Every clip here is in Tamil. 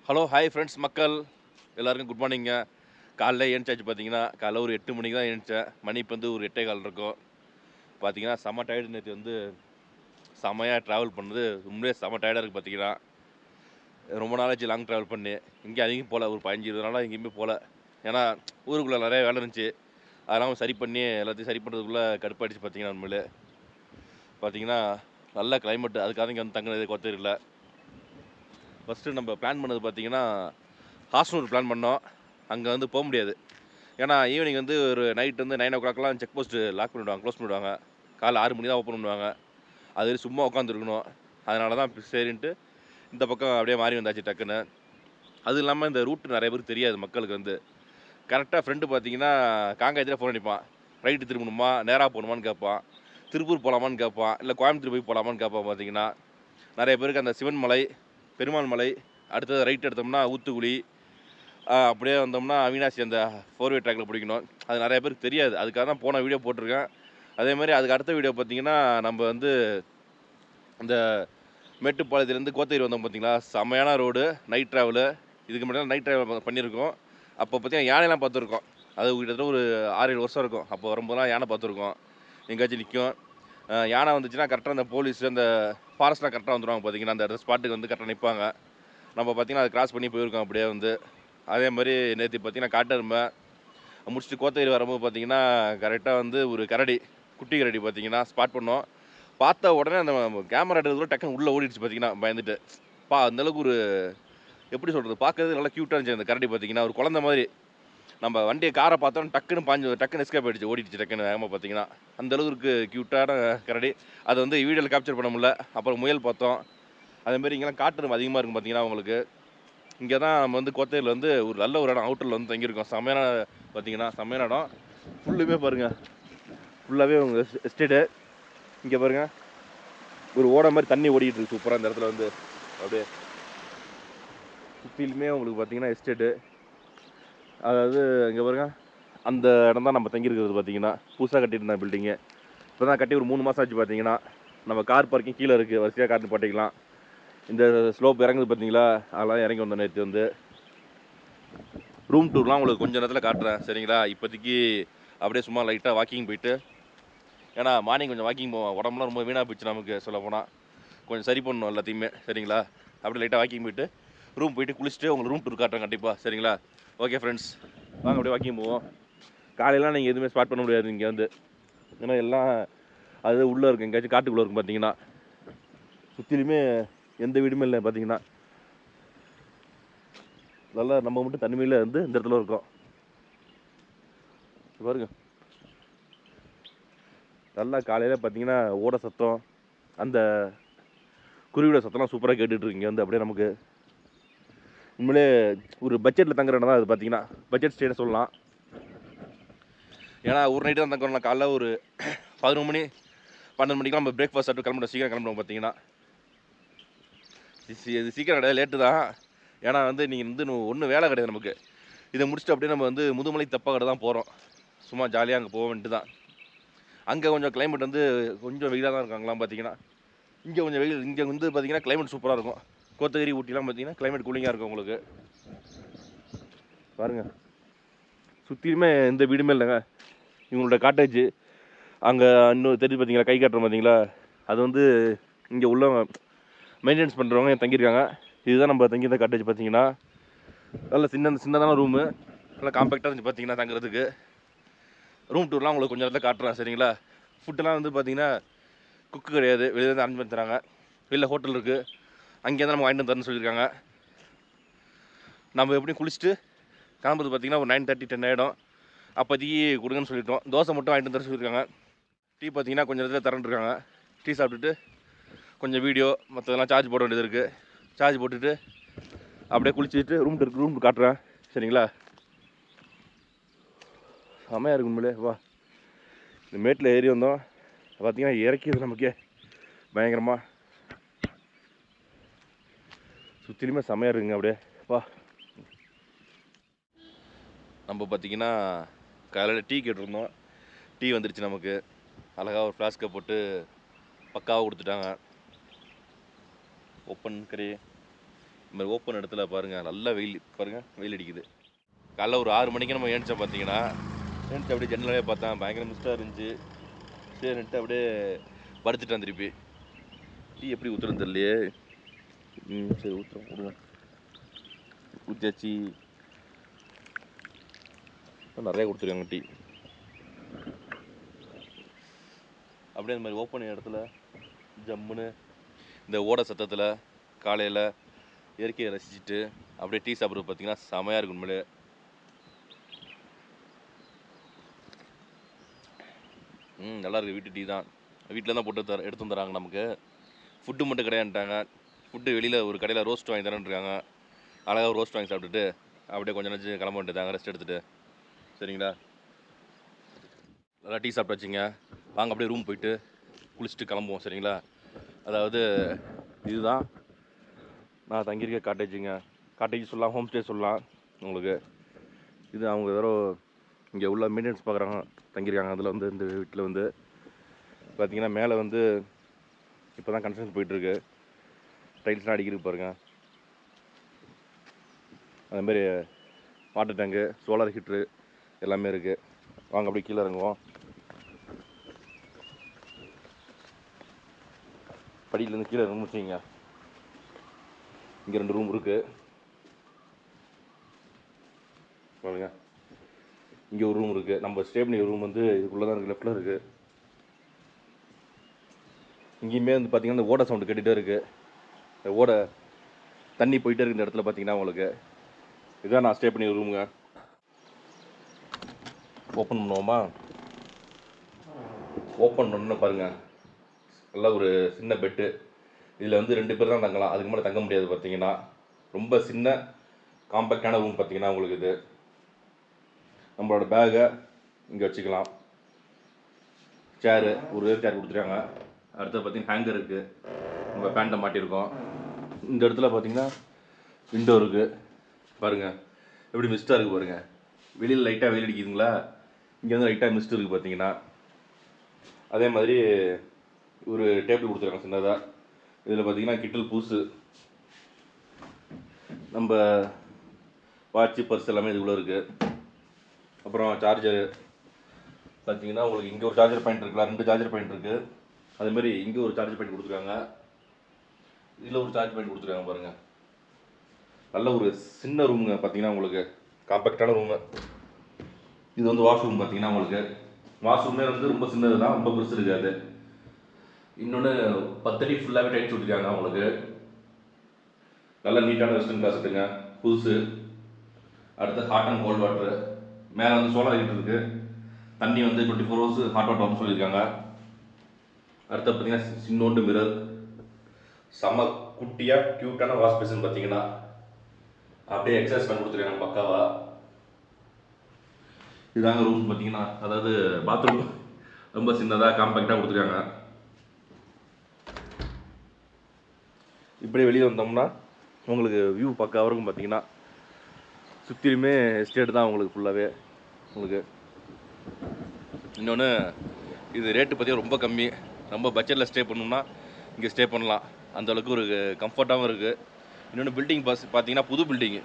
ஹலோ ஹாய் ஃப்ரெண்ட்ஸ் மக்கள் எல்லாருக்கும் குட் மார்னிங்க. காலைல ஏஞ்சாச்சு பார்த்தீங்கன்னா, காலைல ஒரு 8 மணிக்கு தான் ஏந்திச்சேன். மணி இப்போ வந்து ஒரு 8:15 இருக்கும். பார்த்தீங்கன்னா செம்ம டயர்டு. நேற்று வந்து செம்மையாக ட்ராவல் பண்ணது உண்மையிலே செம்ம டயர்டாக இருக்குது. பார்த்தீங்கன்னா ரொம்ப நாளாச்சு லாங் ட்ராவல் பண்ணி இங்கே அதிகம் போகல. ஒரு 15-20 நாளாக எங்கேயுமே போகல. ஏன்னா ஊருக்குள்ளே நிறைய வேலை இருந்துச்சு. அதெல்லாம் சரி பண்ணி எல்லாத்தையும் சரி பண்ணுறதுக்குள்ளே கடுப்பாயிடுச்சு. பார்த்தீங்கன்னா உண்மையிலே பார்த்தீங்கன்னா நல்ல கிளைமேட். அதுக்காக இங்கே வந்து தங்கினது கோத்தகிரியில். ஃபஸ்ட்டு நம்ம பிளான் பண்ணது பார்த்தீங்கன்னா ஹாஸ்னூர் பிளான் பண்ணோம். அங்கே வந்து போக முடியாது. ஏன்னா ஈவினிங் வந்து ஒரு நைட் வந்து 9 ஓ கிளாக்லாம் செக் போஸ்ட்டு லாக் பண்ணிவிடுவாங்க, க்ளோஸ் பண்ணிவிடுவாங்க. காலைல 6 மணி தான் ஓப்பன் பண்ணுவாங்க. அது வரையும் சும்மா உட்காந்துருக்கணும். அதனால தான் சரின்ட்டு இந்த பக்கம் அப்படியே மாறி வந்தாச்சு டக்குன்னு. அதுவும் இல்லாமல் இந்த ரூட் நிறைய பேருக்கு தெரியாது மக்களுக்கு வந்து. கரெக்டாக ஃப்ரெண்டு பார்த்தீங்கன்னா காங்கேயத்தில் ஃபோன் அடிப்பான். ரைட்டு திரும்பணுமா, நேராக போகணுமான்னு கேட்பான். திருப்பூர் போகலாமான்னு கேட்பான். இல்லை கோயம்புத்தூர் போய் போகலாமான்னு கேட்பான். பார்த்தீங்கன்னா நிறைய பேருக்கு அந்த சிவன் மலை, பெருமாள் மலை, அடுத்தது ரைட் எடுத்தோம்னா ஊத்துக்குளி, அப்படியே வந்தோம்னா அவினாசி அந்த 4 வே ட்ராக்கில் பிடிக்கணும். அது நிறைய பேருக்கு தெரியாது. அதுக்காக தான் போன வீடியோ போட்டிருக்கேன். அதேமாதிரி அதுக்கு அடுத்த வீடியோ பார்த்தீங்கன்னா நம்ம வந்து இந்த மேட்டுப்பாளையத்துலேருந்து கோத்தகிரி வந்தோம் பார்த்தீங்களா, செம்மையான ரோடு, நைட் ட்ராவலு. இதுக்கு முன்னாடி நைட் ட்ராவல் பண்ணியிருக்கோம். அப்போ பார்த்தீங்கன்னா யானைலாம் பார்த்துருக்கோம். அது கிட்டத்தட்ட ஒரு 6-7 வருஷம் இருக்கும். அப்போ வரும்போதெல்லாம் யானை பார்த்துருக்கோம். எங்கேயாச்சும் நிற்கும். யானை வந்துச்சுன்னா கரெக்டாக அந்த போலீஸ் அந்த ஃபாரஸ்ட்லாம் கரெக்டாக வந்துடுவாங்க. பார்த்தீங்கன்னா அந்த ஸ்பாட்டுக்கு வந்து கரெக்டாக நிற்பாங்க. நம்ம பார்த்தீங்கன்னா அதை கிராஸ் பண்ணி போயிருக்கோம் அப்படியே வந்து. அதே மாதிரி நேற்று பார்த்தீங்கன்னா காட்டெருமை முடிச்சுட்டு கோத்தகிரி வரும்போது பார்த்தீங்கன்னா கரெக்டாக வந்து ஒரு கரடி, குட்டி கரடி பார்த்தீங்கன்னா ஸ்பாட் பண்ணோம். பார்த்த உடனே அந்த கேமரா எடுக்கிறதுக்குள்ள டக்குன்னு உள்ளே ஓடிடுச்சு. பார்த்தீங்கன்னா பயந்துட்டு அந்தளவுக்கு ஒரு எப்படி சொல்கிறது, பார்க்கறது நல்லா க்யூட்டாக இருந்துச்சு அந்த கரடி. பார்த்தீங்கன்னா ஒரு குழந்த மாதிரி. நம்ம வண்டியை காரை பார்த்தோம் டக்குன்னு டக்குன்னு எஸ்கேப் ஆகிடுச்சு, ஓடிடுச்சு டக்குன்னு வேகமாக. பார்த்தீங்கன்னா அந்தளவுக்கு க்யூட்டான கரடி. அதை வந்து வீடியோவில் கேப்சர் பண்ண முடியல. அப்புறம் முயல் பார்த்தோம். அதேமாதிரி இங்கெல்லாம் காட்டெருமை அதிகமாக இருக்கும். பார்த்தீங்கன்னா உங்களுக்கு இங்கே தான் நம்ம வந்து கோத்தகிரியில் வந்து ஒரு நல்ல ஒரு இடம் அவுட்டரில் வந்து தங்கியிருக்கோம். செம்மையான பார்த்தீங்கன்னா செம்மையான இடம். ஃபுல்லுமே பாருங்கள், ஃபுல்லாகவே உங்கள் எஸ்டேட்டு. இங்கே பாருங்கள் ஒரு ஓட மாதிரி தண்ணி ஓடிக்கிட்டு இருக்கு சூப்பராக இந்த இடத்துல வந்து. அப்படியே சுற்றிலுமே உங்களுக்கு பார்த்தீங்கன்னா எஸ்டேட்டு. அதாவது இங்கே பாருங்கள், அந்த இடம் தான் நம்ம தங்கியிருக்கிறது. பார்த்தீங்கன்னா புதுசாக கட்டியிருந்தேன் பில்டிங்கு. இப்போ தான் கட்டி ஒரு 3 மாதம் ஆச்சு. பார்த்தீங்கன்னா நம்ம கார் பார்க்கிங் கீழே இருக்குது, வரிசையாக கார் நிப்பாட்டிக்கலாம். இந்த ஸ்லோப் இறங்குது பார்த்தீங்களா, அதெல்லாம் இறங்கி வந்தோம் நேற்று வந்து. ரூம் டூர்லாம் உங்களுக்கு கொஞ்சம் நேரத்தில் காட்டுறேன் சரிங்களா. இப்போதைக்கு அப்படியே சும்மா லைட்டாக வாக்கிங் போயிட்டு, ஏன்னா மார்னிங் கொஞ்சம் வாக்கிங் போவோம். உடம்புலாம் ரொம்ப வீணாக போயிடுச்சு நமக்கு சொல்ல போனால். கொஞ்சம் சரி பண்ணணும் எல்லாத்தையுமே சரிங்களா. அப்படியே லைட்டாக வாக்கிங் போயிட்டு ரூம் போயிட்டு குளிச்சுட்டு உங்களுக்கு ரூம் டூர் காட்டுறேன் கண்டிப்பாக சரிங்களா. ஓகே ஃப்ரெண்ட்ஸ், வாங்க அப்படியே வாக்கிங் போவோம். காலையெல்லாம் நீங்கள் எதுவுமே ஸ்பாட் பண்ண முடியாது இங்கே வந்து. ஏன்னா எல்லாம் அது உள்ளே இருக்கும், எங்கேயாச்சும் காட்டுக்குள்ளே இருக்கும். பார்த்தீங்கன்னா சுற்றிலுமே எந்த வீடுமே இல்லை. பார்த்தீங்கன்னா நல்லா நம்ம மட்டும் தனிமையில் வந்து இந்த இடத்துல இருக்கோம். பாருங்க, நல்லா காலையில் பார்த்தீங்கன்னா ஓட சத்தம், அந்த குருவியோட சத்தம்லாம் சூப்பராக கேட்டுட்ருக்கு இங்கே வந்து. அப்படியே நமக்கு உண்மையிலே ஒரு பட்ஜெட்டில் தங்குற இடம் தான் அது. பார்த்தீங்கன்னா பட்ஜெட் ஸ்டேன்னு சொல்லலாம். ஏன்னா ஒரு நைட்டு தான் தங்கணும். காலைல ஒரு 11 மணி 12 மணிக்கெலாம் நம்ம பிரேக்ஃபாஸ்ட் சாப்பிட்டு கிளம்பிட்டோம். சீக்கிரம் கிளம்பிடுவோம். பார்த்தீங்கன்னா இது சீக்கிரம் கிடையாது, லேட்டு தான். ஏன்னா வந்து நீங்கள் வந்து ஒன்றும் வேலை கிடையாது நமக்கு. இதை முடிச்சுட்டு அப்படியே நம்ம வந்து முதுமலை தப்பாக்கடை தான் போகிறோம். சும்மா ஜாலியாக அங்கே போக வேண்டியது தான். அங்கே கொஞ்சம் கிளைமேட் வந்து கொஞ்சம் வெயிலாக தான் இருக்காங்களாம். பார்த்தீங்கன்னா இங்கே கொஞ்சம் வெயில். இங்கே வந்து பார்த்தீங்கன்னா கிளைமேட் சூப்பராக இருக்கும். கோத்தகிரி ஊட்டிலாம் பார்த்தீங்கன்னா கிளைமேட் கூலிங்காக இருக்கும் உங்களுக்கு. பாருங்கள் சுற்றிலுமே எந்த வீடுமே இல்லைங்க. இவங்களோட காட்டேஜ் அங்கே இன்னும் தெரிஞ்சு பார்த்தீங்களா, கை காட்டுறோம் பார்த்தீங்களா, அது வந்து இங்கே உள்ள மெயின்டெனன்ஸ் பண்ணுறவங்க தங்கியிருக்காங்க. இதுதான் நம்ம தங்கியிருந்த காட்டேஜ். பார்த்தீங்கன்னா நல்ல சின்னதான ரூமு, நல்லா காம்பேக்டாக இருந்துச்சு. பார்த்தீங்கன்னா தங்குறதுக்கு ரூம் டூர்லாம் உங்களுக்கு கொஞ்சம் நேரத்தில் காட்டுறேன் சரிங்களா. ஃபுட்டெல்லாம் வந்து பார்த்தீங்கன்னா குக்கு கிடையாது, வெளியே வந்து அரேஞ்ச் பண்ணி தராங்க. வெளியில் ஹோட்டல் இருக்குது, அங்கேருந்து நம்ம வாங்கிட்டு தரேன்னு சொல்லியிருக்காங்க. நம்ம எப்படியும் குளிச்சுட்டு கிளம்புறது பார்த்தீங்கன்னா ஒரு 9:30 10 ஆகிடும். அப்போதைக்கு கொடுங்கன்னு சொல்லிட்டோம். தோசை மட்டும் வாங்கிட்டு தர சொல்லியிருக்காங்க. டீ பார்த்தீங்கன்னா கொஞ்சம் நேரத்தில் தரேன்ருக்காங்க. டீ சாப்பிட்டுட்டு கொஞ்சம் வீடியோ மற்றதெல்லாம் சார்ஜ் போட வேண்டியது இருக்குது. சார்ஜ் போட்டுட்டு அப்படியே குளிச்சுட்டு ரூம் காட்டுறேன் சரிங்களா. செமையாக இருக்கு உண்மையிலே. வா, இந்த மேட்டில் ஏறி வந்தோம். பார்த்தீங்கன்னா இறக்கிது நமக்கே பயங்கரமாக. சுற்றிலுமே செமையாக இருக்குங்க அப்படியே. வா, நம்ம பார்த்தீங்கன்னா காலையில் டீ கேட்டிருந்தோம். டீ வந்துருச்சு நமக்கு. அழகாக ஒரு ஃப்ளாஸ்கை போட்டு பக்காவாக கொடுத்துட்டாங்க. ஓப்பன் கறி இந்த மாதிரி ஓப்பன் இடத்துல பாருங்கள், நல்லா வெயில் பாருங்கள், வெயில் அடிக்குது. காலைல ஒரு 6 மணிக்கு நம்ம ஏன்ச்சா பார்த்தீங்கன்னா, ஏன்ச்சு அப்படியே ஜன்னலே பார்த்தேன், பயங்கர மிஸ்டாக இருந்துச்சு. சரின்ட்டு அப்படியே படுத்துட்டேன் திருப்பி. டீ எப்படி ஊற்றுறது தெரியலையே. சரி ஊற்றுறோம், விடுங்க. ஊற்றியாச்சு. நிறைய கொடுத்துருக்காங்க டீ. அப்படியே இந்த மாதிரி ஓப்பன் இடத்துல ஜம்முன்னு இந்த ஓட சத்தத்தில் காலையில் இயற்கையை ரசிச்சுட்டு அப்படியே டீ சாப்பிட்றது பார்த்தீங்கன்னா செமையாக இருக்கும் உண்மையிலே. நல்லா இருக்குது. வீட்டு டீ தான், வீட்டில் தான் போட்டு எடுத்து வந்துடுறாங்க நமக்கு. ஃபுட்டு மட்டும் கிடையாதுட்டாங்க. ஃபுட்டு வெளியில் ஒரு கடையில் ரோஸ்ட் வாங்கி தரேன்ருக்காங்க. அழகாக ஒரு ரோஸ்ட் வாங்கி சாப்பிட்டுட்டு அப்படியே கொஞ்சம் நினச்சி கிளம்ப வேண்டியதாங்க, ரெஸ்ட் எடுத்துகிட்டு. சரிங்களா, நல்லா டீ சாப்பிட்டாச்சுங்க. வாங்க அப்படியே ரூம் போயிட்டு குளிச்சுட்டு கிளம்புவோம். சரிங்களா, அதாவது இதுதான் நான் தங்கியிருக்க காட்டேஜுங்க. காட்டேஜ் சொல்லலாம், ஹோம் ஸ்டே சொல்லலாம் உங்களுக்கு. இது அவங்க வேறு இங்கே உள்ள மெயின்டெனன்ஸ் பார்க்குறாங்க, தங்கியிருக்காங்க. அதில் வந்து இந்த வீட்டில் வந்து பார்த்திங்கன்னா மேலே வந்து இப்போ தான் கன்ஸ்ட்ரக்ஷன் போயிட்டுருக்கு. டைல்ஸ்லாம் அடிக்கிறது பாருங்கள். அதுமாரி வாட்டர் டேங்கு, சோலார் ஹீட்ரு எல்லாமே இருக்குது. வாங்க அப்படியே கீழே இறங்குவோம். படியிலேருந்து கீழே இறங்க முடிச்சிங்க. இங்கே 2 ரூம் இருக்குது பாருங்க. இங்கே ஒரு ரூம் இருக்குது. நம்ம ஸ்டே பண்ணிய ரூம் வந்து இதுக்குள்ளே தான் இருக்குது, லெஃப்டில் இருக்குது. இங்கேயுமே வந்து பார்த்திங்கன்னா இந்த ஓட சவுண்டு கேட்டுகிட்டே இருக்குது. இந்த ஓட தண்ணி போயிட்டே இருக்குது இந்த இடத்துல பார்த்தீங்கன்னா உங்களுக்கு. இதுதான் நான் ஸ்டே பண்ணிய ரூமுங்க. ஓப்பன் பண்ணுவோமா? ஓப்பன் பண்ணணுன்னு பாருங்கள், நல்லா ஒரு சின்ன பெட்டு. இதில் வந்து 2 பேர் தான் தங்கலாம், அதுக்கு மேலே தங்க முடியாது. பார்த்தீங்கன்னா ரொம்ப சின்ன காம்பேக்டான ரூம் பார்த்தீங்கன்னா உங்களுக்கு. இது நம்மளோட பேகை இங்கே வச்சுக்கலாம். சேரு, ஒரு சேர் கொடுத்துருக்காங்க. அடுத்து பார்த்தீங்கன்னா ஹேங்கர் இருக்குது, நம்ம பேண்ட்டை மாட்டியிருக்கோம். இந்த இடத்துல பார்த்தீங்கன்னா விண்டோ இருக்குது பாருங்கள், எப்படி மிஸ்ட்டாக இருக்குது பாருங்கள். வெளியில் லைட்டாக வெயில் அடிக்குதுங்களா, இங்கே வந்து லைட்டாக மிஸ்ட் இருக்குது பார்த்தீங்கன்னா. அதே மாதிரி ஒரு டேபிள் கொடுத்துருக்காங்க சின்னதாக. இதில் பார்த்தீங்கன்னா கிட்டில் பூசு, நம்ம வாட்சு, பர்ஸ் எல்லாமே இதுக்குள்ளே இருக்குது. அப்புறம் சார்ஜர் பார்த்தீங்கன்னா உங்களுக்கு இங்கே ஒரு சார்ஜர் பாயிண்ட் இருக்குல்ல, 2 சார்ஜர் பாயிண்ட் இருக்குது. அதேமாதிரி இங்கே ஒரு சார்ஜர் பாயிண்ட் கொடுத்துருக்காங்க, இதில் ஒரு சார்ஜ் பாயிண்ட் கொடுத்துருக்காங்க பாருங்கள். நல்ல ஒரு சின்ன ரூமுங்க பார்த்தீங்கன்னா உங்களுக்கு, காம்பேக்டான ரூமு. இது வந்து வாஷ்ரூம் பார்த்தீங்கன்னா உங்களுக்கு. வாஷ்ரூமே வந்து ரொம்ப சின்னது தான், ரொம்ப பெருசு இருக்காது. இன்னொன்று 10 அடி ஃபுல்லாகவே டைல்ஸ் விட்டுருக்காங்க உங்களுக்கு. நல்ல நீட்டான வெஸ்டர்ன் கிளாஸட்டுங்க, புதுசு. அடுத்து ஹாட் அண்ட் கோல்ட் வாட்ரு. மேலே வந்து சோலார் ஹீட்டர் இருக்குது. தண்ணி வந்து 24 hours ஹாட் வாட்டர்னு சொல்லியிருக்காங்க. அடுத்து பார்த்தீங்கன்னா சின்னோண்டு மிரர், செம்ம குட்டியாக க்யூட்டான வாஷ் பேஷன் பார்த்தீங்கன்னா அப்படியே எக்ஸசைஸ் பண்ணி கொடுத்துருக்காங்க பக்காவா. இதாங்க ரூம் பார்த்தீங்கன்னா, அதாவது பாத்ரூம் ரொம்ப சின்னதாக காம்பேக்டாக கொடுத்துருக்காங்க. இப்படியே வெளியே வந்தோம்னா உங்களுக்கு வியூ பக்காவாக இருக்கும் பார்த்தீங்கன்னா. சுற்றிலுமே எஸ்டேட் தான் உங்களுக்கு ஃபுல்லாகவே உங்களுக்கு. இன்னொன்று இது ரேட்டு பார்த்தீங்கன்னா ரொம்ப கம்மி. ரொம்ப பட்ஜெட்டில் ஸ்டே பண்ணோம்னா இங்கே ஸ்டே பண்ணலாம், அந்தளவுக்கு ஒரு கம்ஃபர்ட்டாகவும் இருக்குது. இன்னொன்று பில்டிங் பார்த்தீங்கன்னா புது பில்டிங்கு,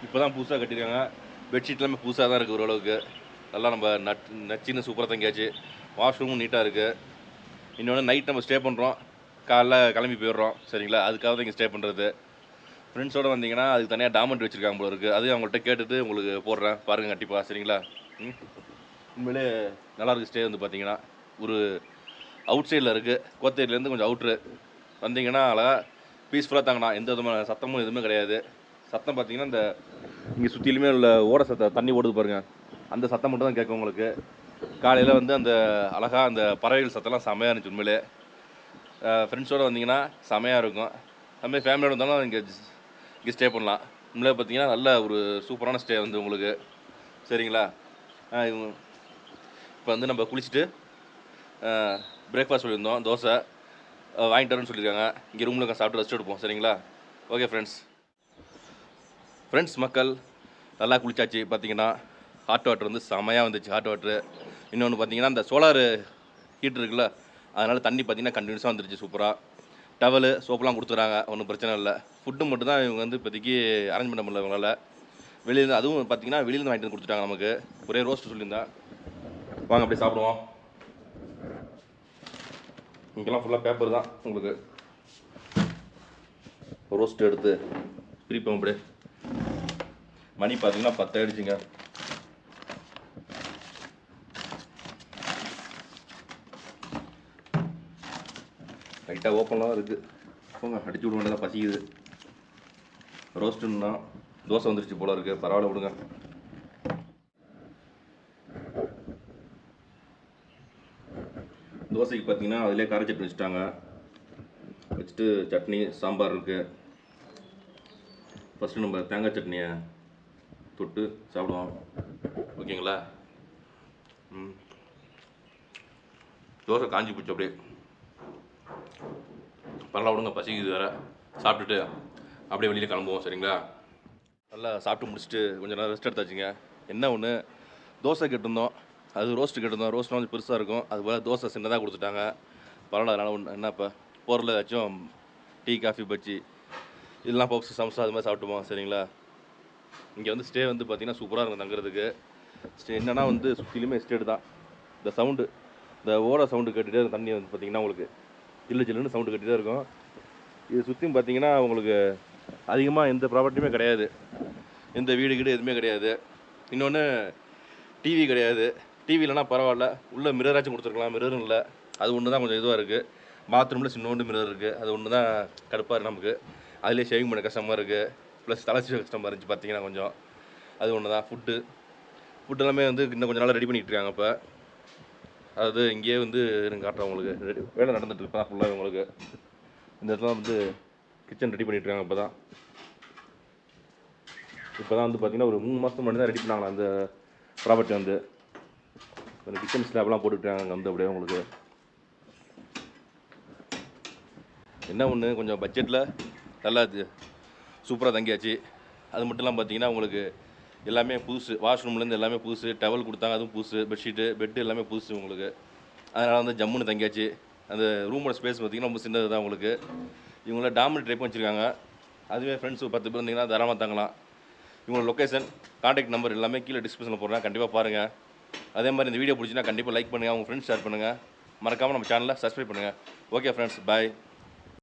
இப்போ தான் புதுசாக கட்டியிருக்காங்க. பெட்ஷீட் எல்லாமே புதுசாக தான் இருக்குது ஓரளவுக்கு. நல்லா நம்ம நச்சின்னு சூப்பராக தங்கியாச்சு. வாஷ்ரூமும் நீட்டாக இருக்குது. இன்னொன்று நைட் நம்ம ஸ்டே பண்ணுறோம், காலைல கிளம்பி போயிடுறோம். சரிங்களா, அதுக்காக தான் இங்கே ஸ்டே பண்ணுறது. ஃப்ரெண்ட்ஸோடு வந்தீங்கன்னா அதுக்கு தனியாக டாமெண்ட் வச்சுருக்காங்க போல இருக்குது. அதையும் அவங்கள்ட்ட கேட்டுட்டு உங்களுக்கு போடுறேன் பாருங்கள் கண்டிப்பாக. சரிங்களா, உண்மையிலே நல்லாயிருக்கு ஸ்டே. வந்து பார்த்தீங்கன்னா ஒரு அவுட் சைடில் இருக்குது, கோத்தேரியிலேருந்து கொஞ்சம் அவுட்ரு வந்தீங்கன்னா அழகாக பீஸ்ஃபுல்லாக தாங்கண்ணா. எந்த விதமான சத்தமும் எதுவுமே கிடையாது. சத்தம் பார்த்தீங்கன்னா இந்த இங்கே சுற்றிலுமே உள்ள ஓட சத்தம், தண்ணி ஓடுது பாருங்கள், அந்த சத்தம் மட்டும் தான் கேட்கும் உங்களுக்கு. காலையில் வந்து அந்த அழகாக அந்த பறவைகள் சத்தம்லாம் செமையாக இருந்துச்சு உண்மையிலே. ஃப்ரெண்ட்ஸோடு வந்தீங்கன்னா செமையாக இருக்கும். அதுமாதிரி ஃபேமிலியோடு வந்தாலும் இங்கே ஸ்டே பண்ணலாம். உண்மையிலே பார்த்தீங்கன்னா நல்ல ஒரு சூப்பரான ஸ்டே வந்து உங்களுக்கு. சரிங்களா, இப்போ வந்து நம்ம குளிச்சுட்டு பிரேக்ஃபாஸ்ட் சொல்லியிருந்தோம், தோசை வாங்கிட்டு வரேன்னு சொல்லியிருக்காங்க. இங்கே ரூமில் சாப்பிட்டு ரெஸ்ட் எடுப்போம். சரிங்களா, ஓகே ஃப்ரெண்ட்ஸ் மக்கள் நல்லா குளிச்சாச்சு. பார்த்தீங்கன்னா ஹாட் வாட்டர் வந்து செமையாக வந்துச்சு, ஹாட் வாட்ரு. இன்னொன்று பார்த்தீங்கன்னா இந்த சோலார் ஹீட்ரு இருக்குல்ல, அதனால் தண்ணி பார்த்தீங்கன்னா கண்டினியூஸாக வந்துருச்சு சூப்பராக. டவலு சோப்பெலாம் கொடுத்துறாங்க, ஒன்றும் பிரச்சனை இல்லை. ஃபுட்டு மட்டும் தான் இவங்க வந்து இப்போதைக்கு அரேஞ்ச் பண்ண முடியல இவங்களால. வெளியிலேருந்து அதுவும் பார்த்தீங்கன்னா வெளியிலேருந்து வாங்கிட்டு வந்து கொடுத்துட்டாங்க நமக்கு. ஒரே ரோஸ்ட் சொல்லியிருந்தா. வாங்க அப்படியே சாப்பிடுவோம். இங்கெல்லாம் ஃபுல்லாக பேப்பர் தான் உங்களுக்கு. ரோஸ்ட் எடுத்து பிரிப்போம் அப்படியே. மணி பார்த்தீங்கன்னா 10 ஆயிடுச்சுங்க. லைட்டாக ஓப்பன்லாம் இருக்குது. போங்க அடிச்சு விட வேண்டியதான், பசிக்குது. ரோஸ்ட்டுன்னா தோசை வந்துருச்சு போல இருக்குது. பரவாயில்ல விடுங்க. தோசைக்கு பார்த்தீங்கன்னா அதிலே கார சட்னி வச்சுட்டாங்க. வச்சுட்டு சட்னி சாம்பார் இருக்குது. ஃபஸ்ட்டு நம்ம தேங்காய் சட்னியை தொட்டு சாப்பிடுவோம். ஓகேங்களா? தோசை காஞ்சி போச்சு அப்படியே. பரவாயில்ல விடுங்க, பசிக்குது வேறு. சாப்பிட்டுட்டு அப்படியே வெளியில் கிளம்புவோம். சரிங்களா? நல்லா சாப்பிட்டு முடிச்சுட்டு கொஞ்சம் நேரம் ரெஸ்ட் எடுத்தாச்சுங்க. என்ன ஒன்று, தோசை கேட்டிருந்தோம், அது ரோஸ்ட்டு கேட்டிருந்தோம். ரோஸ்ட்லாம் கொஞ்சம் பெருசாக இருக்கும், அது போல் தோசை சின்னதாக கொடுத்துட்டாங்க. பரவாயில்ல, அதனால் ஒன்று என்ன இப்போ போரில் ஏதாச்சும் டீ காஃபி பஜ்ஜி இதெல்லாம் பப்ஸ் சமோசா அது மாதிரி சாப்பிட்டுப்போம். சரிங்களா? இங்கே வந்து ஸ்டே வந்து பார்த்திங்கன்னா சூப்பராக இருக்கும் தங்குறதுக்கு. ஸ்டே என்னென்னா வந்து சுற்றிலுமே எஸ்டேட் தான். இந்த சவுண்டு, இந்த ஓட சவுண்டு கேட்டுகிட்டே இருக்கும். தண்ணி வந்து பார்த்திங்கன்னா உங்களுக்கு ஜில்லு ஜில்லுன்னு சவுண்டு கட்டிகிட்டே இருக்கும். இது சுற்றியும் பார்த்திங்கன்னா உங்களுக்கு அதிகமாக எந்த ப்ராப்பர்ட்டியுமே கிடையாது, எந்த வீடு கீடு எதுவுமே கிடையாது. இன்னொன்று டிவி கிடையாது. டிவி இல்லைனா பரவாயில்ல, உள்ளே மிரராச்சும் கொடுத்துருக்கலாம், மிரரும் இல்லை. அது ஒன்று தான் கொஞ்சம் இதுவாக இருக்குது. பாத்ரூமில் சின்னோண்டு மிரர் இருக்குது, அது ஒன்று தான் கடுப்பாக இருக்குது நமக்கு. அதிலே ஷேவிங் பண்ண கஷ்டமாக இருக்குது, ப்ளஸ் தலை சீவ கஷ்டமாக இருந்துச்சு பார்த்தீங்கன்னா கொஞ்சம். அது ஒன்று தான். ஃபுட்டு எல்லாமே வந்து இன்னும் கொஞ்சம் நாளாக ரெடி பண்ணிகிட்டு இருக்காங்க. இப்போ அதாவது இங்கேயே வந்து எனக்கு காட்டுறேன் உங்களுக்கு, வேலை நடந்துட்டு இப்போ தான் ஃபுல்லாக உங்களுக்கு. இந்த இடத்துல வந்து கிச்சன் ரெடி பண்ணிகிட்டு இருக்காங்க. இப்போ தான் வந்து பார்த்திங்கன்னா ஒரு 3 மாதத்துக்கு முன்னாடி தான் ரெடி பண்ணாங்களா அந்த ப்ராப்பர்ட்டி வந்து. அந்த கிச்சன் ஸ்லாப்லாம் போட்டுக்கிட்டாங்க அங்கே வந்து அப்படியே உங்களுக்கு. என்ன ஒன்று, கொஞ்சம் பட்ஜெட்டில் நல்லா சூப்பராக தங்கியாச்சு. அது மட்டும் இல்லாமல் பார்த்தீங்கன்னா உங்களுக்கு எல்லாமே புதுசு. வாஷ்ரூம்லேருந்து எல்லாமே புதுசு, டவல் கொடுத்தாங்க அதுவும் புதுசு, பெட்ஷீட்டு பெட்டு எல்லாமே புதுசு உங்களுக்கு. அதனால் வந்து ஜம்முன்னு தங்கியாச்சு. அந்த ரூமோட ஸ்பேஸ் பார்த்திங்கன்னா ரொம்ப சின்னது தான் உங்களுக்கு. இவங்கள டாமினேட் டைப் வச்சுருக்காங்க. அதுவே ஃப்ரெண்ட்ஸ் 10 பேர் இருந்தீங்கன்னா தாராளமாக தங்கலாம். இவங்களோட லொக்கேஷன், கான்டாக்ட் நம்பர் எல்லாமே கீழே டிஸ்கிரிப்ஷனில் போடுறேன், கண்டிப்பாக பாருங்கள். அதே மாதிரி இந்த வீடியோ பிடிச்சின்னா கண்டிப்பாக லைக் பண்ணுங்கள், உங்கள் ஃப்ரெண்ட்ஸ் ஷேர் பண்ணுங்கள். மறக்காமல் நம்ம சேனலை சப்ஸ்கிரைப் பண்ணுங்கள். ஓகே ஃப்ரெண்ட்ஸ், பாய்.